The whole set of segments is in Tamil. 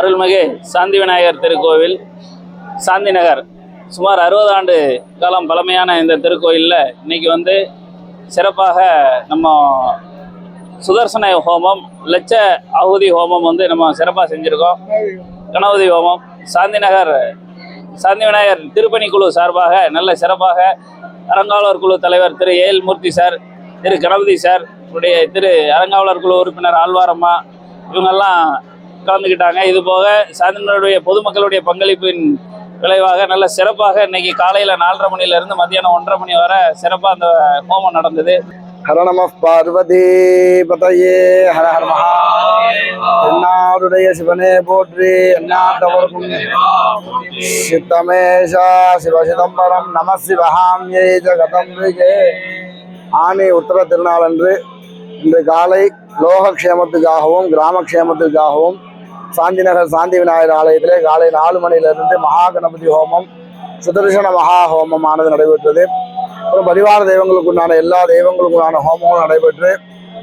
அருள்மிகு சாந்தி விநாயகர் திருக்கோவில் சாந்தி நகர் சுமார் 60 ஆண்டு காலம் பழமையான இந்த திருக்கோயிலில் இன்னைக்கு சிறப்பாக நம்ம சுதர்சன ஹோமம் லட்ச ஆகுதி ஹோமம் நம்ம சிறப்பாக செஞ்சுருக்கோம். கணபதி ஹோமம் சாந்தி விநாயகர் திருப்பணிக்குழு சார்பாக நல்ல சிறப்பாக அறங்காவலர் குழு தலைவர் திரு ஏஎல் மூர்த்தி சார், திரு கணபதி சார், திரு அறங்காவலர் குழு உறுப்பினர் ஆழ்வாரம்மா இவங்கெல்லாம் கலந்துக்கிட்டாங்க. இது போக சாந்தினுடைய பொதுமக்களுடைய பங்களிப்பின் விளைவாக நல்ல சிறப்பாக இன்னைக்கு காலையில் 4:30 மணிலேருந்து மத்தியானம் 1:30 மணி வரை சிறப்பாக அந்த ஹோமம் நடந்தது. ஹர நம பார்வதி பதையே ஹர ஹர மகா. என்னாருடைய சிவனே போற்றி, என்னாட்டவர்க்கும் சித்தமேஷா சிவசிதம்பரம் நம சிவஹாமியை ஜகதம். ஆனி உத்தர திருநாளன்று இன்று காலை லோகக்ஷேமத்துக்காகவும் கிராமக்ஷேமத்துக்காகவும் சாந்தி நகர் சாந்தி விநாயகர் ஆலயத்திலே காலை 4 மணியிலிருந்து மகா கணபதி ஹோமம் சுதர்சன மகா ஹோமமானது நடைபெற்றது. அப்புறம் பரிவார தெய்வங்களுக்குண்டான எல்லா தெய்வங்களுக்குண்டான ஹோமங்களும் நடைபெற்று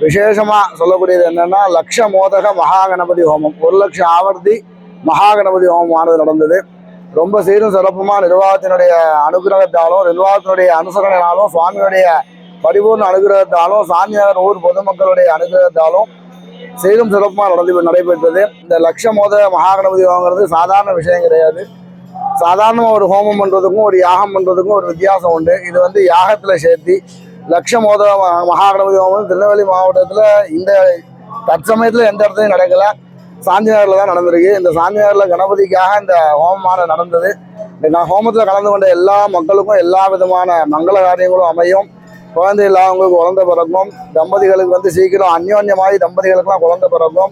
விசேஷமாக சொல்லக்கூடியது என்னென்னா லட்ச மோதக மகா கணபதி ஹோமம் 1 லட்சம் ஆவர்த்தி மகா கணபதி ஹோமமானது நடந்தது. ரொம்ப சீரும் சிறப்புமாக நிர்வாகத்தினுடைய அனுகிரகத்தாலும் நிர்வாகத்தினுடைய அனுசரணையாலும் சுவாமியுடைய பரிபூர்ண அனுகிரகத்தாலும் சாந்தி நகர் ஊர் பொதுமக்களுடைய அனுகிரகத்தாலும் சீரும் சிறப்புமாக நடைபெற்றது. இந்த லட்ச மோதக மகா கணபதி ஹோமங்கிறது சாதாரண விஷயம் கிடையாது. சாதாரணமாக ஒரு ஹோமம் பண்ணுறதுக்கும் ஒரு யாகம் பண்ணுறதுக்கும் ஒரு வித்தியாசம் உண்டு. இது யாகத்தில் சேர்த்தி லட்ச மோதக மகா கணபதி ஹோமம் திருநெல்வேலி மாவட்டத்தில் இந்த தற்சமயத்தில் எந்த இடத்துலையும் நடக்கலை, சாந்தி நகரில் தான் நடந்திருக்கு. இந்த சாந்தி நகரில் கணபதிக்காக இந்த ஹோமமானது நடந்தது. இந்த ஹோமத்தில் கலந்து கொண்ட எல்லா மக்களுக்கும் எல்லா விதமான மங்கள காரியங்களும் அமையும். குழந்தை இல்லாதவங்களுக்கு குழந்தை பிறக்கும். தம்பதிகளுக்கு சீக்கிரம் அந்யோன்யமாகி தம்பதிகளுக்கெல்லாம் குழந்தை பிறக்கும்.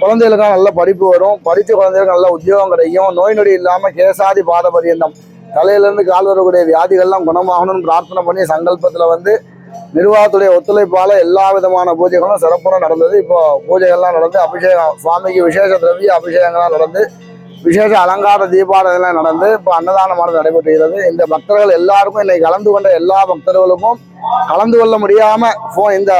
குழந்தைகளுக்கெல்லாம் நல்ல படிப்பு வரும். படித்த குழந்தைகளுக்கு நல்ல உத்தியோகம் கிடைக்கும். நோய் நொடி இல்லாமல் கேசாதி பாத பரியந்தம் தலையிலேருந்து கால் வரக்கூடிய வியாதிகள்லாம் குணமாகணும்னு பிரார்த்தனை பண்ணி சங்கல்பத்தில் நிர்வாகத்துடைய ஒத்துழைப்பால் எல்லா விதமான பூஜைகளும் சிறப்பாக நடந்தது. இப்போ பூஜைகள்லாம் நடந்து அபிஷேகம் சுவாமிக்கு விசேஷ திரவிய அபிஷேகங்கள்லாம் நடந்து விசேஷ அலங்கார தீபாராதனைலாம் நடந்து இப்போ அன்னதானமானது நடைபெறுகிறது. இந்த பக்தர்கள் எல்லாருக்கும் இன்னைக்கு கலந்து கொண்ட எல்லா பக்தர்களுக்கும் கலந்து கொள்ள முடியாமல் இந்த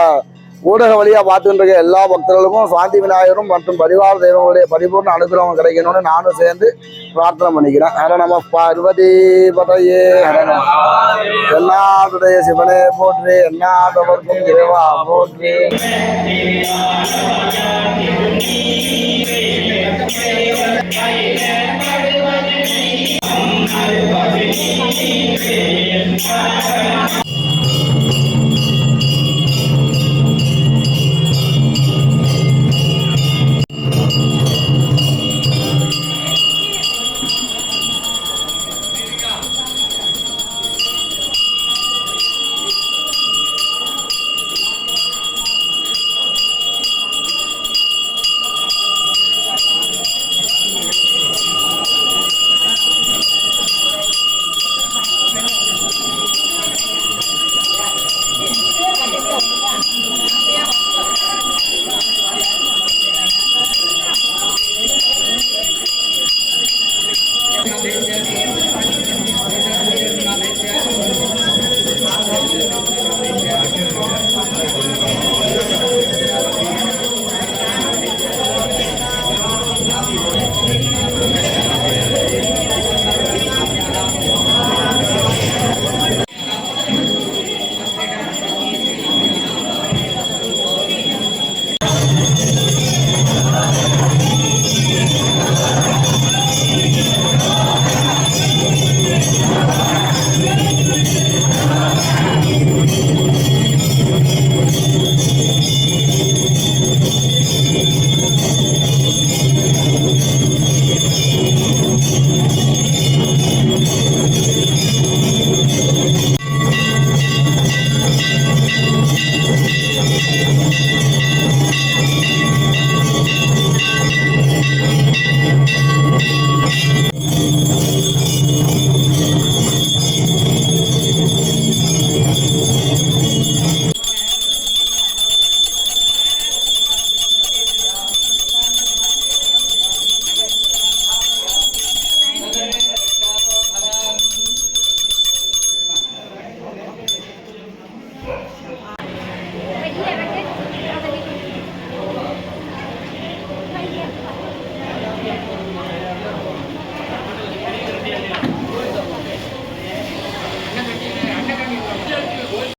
ஊடக வழியாக பார்த்துட்டு இருக்க எல்லா பக்தர்களுக்கும் சாந்தி விநாயகரும் மற்றும் பரிவார தெய்வங்களுடைய பரிபூர்ண அனுகிரகம் கிடைக்கணும்னு நானும் சேர்ந்து பிரார்த்தனை பண்ணிக்கிறேன். ஹர நம பார்வதி பதையே ஹர நம. என்னாட்டுடைய சிவனே போற்றி, என்னாட்டவர்க்கும் இறைவா போற்றி.